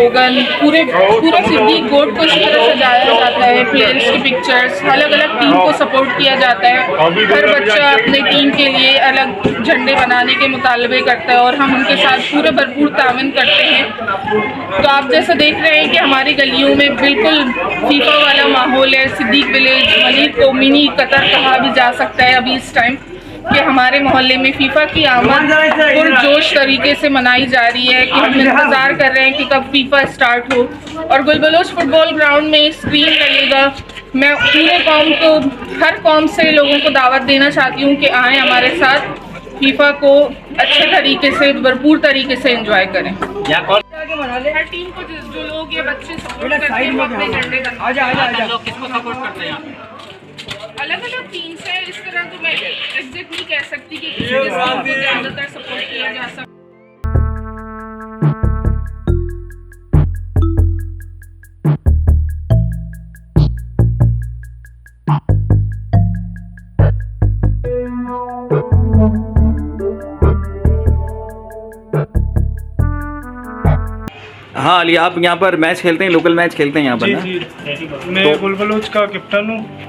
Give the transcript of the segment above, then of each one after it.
Slogan, पूरा सिद्दीक गोट को इसी तरह सजाया जाता है, प्लेयर्स की पिक्चर्स, अलग अलग टीम को सपोर्ट किया जाता है। हर बच्चा अपने टीम के लिए अलग झंडे बनाने के मुतालबे करता है और हम उनके साथ पूरे भरपूर तावन करते हैं। तो आप जैसा देख रहे हैं कि हमारी गलियों में बिल्कुल फीफा वाला माहौल है। सिद्दीक विलेज, मलिक को मिनी कतर कहा भी जा सकता है अभी इस टाइम, कि हमारे मोहल्ले में फीफा की आमद पुरजोश तरीके से मनाई जा रही है, कि हम इंतज़ार कर रहे हैं कि कब फीफा स्टार्ट हो। और गुलबलोच फुटबॉल ग्राउंड में स्क्रीन लगेगा। मैं पूरे कौम को, हर कौम से लोगों को दावत देना चाहती हूँ कि आएँ हमारे साथ, फीफा को अच्छे तरीके से, भरपूर तरीके से एंजॉय करें। हर टीम को जो लोग ये बच्चे सपोर्ट करते हैं वो अपने झंडे किसको सपोर्ट करते हैं? अलग अलग टीम्स है, इस तरह तो मैं एग्जैक्ट नहीं कह सकती कि किसी के साथ भी ज़्यादातर सपोर्ट किया जा सकता। हाँ अली, आप यहाँ पर मैच खेलते हैं, लोकल मैच खेलते हैं यहाँ पर? जी जी, मैं गुलबलोच का कैप्टन हूँ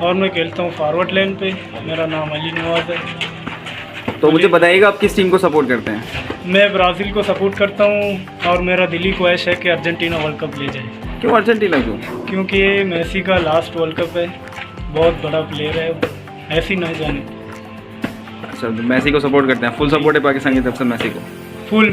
और मैं खेलता हूँ फॉरवर्ड लाइन पे। मेरा नाम अली नवाज है। तो मुझे बताइएगा आप किस टीम को सपोर्ट करते हैं? मैं ब्राज़ील को सपोर्ट करता हूँ और मेरा दिली ख्वाहिश है कि अर्जेंटीना वर्ल्ड कप ले जाए। क्यों अर्जेंटीना क्यों? क्योंकि ये मेसी का लास्ट वर्ल्ड कप है, बहुत बड़ा प्लेयर है, ऐसी नहीं जाने। अच्छा, तो मैसी को सपोर्ट करते हैं, फुल सपोर्ट है पाकिस्तान की तरफ से मैसी को? फुल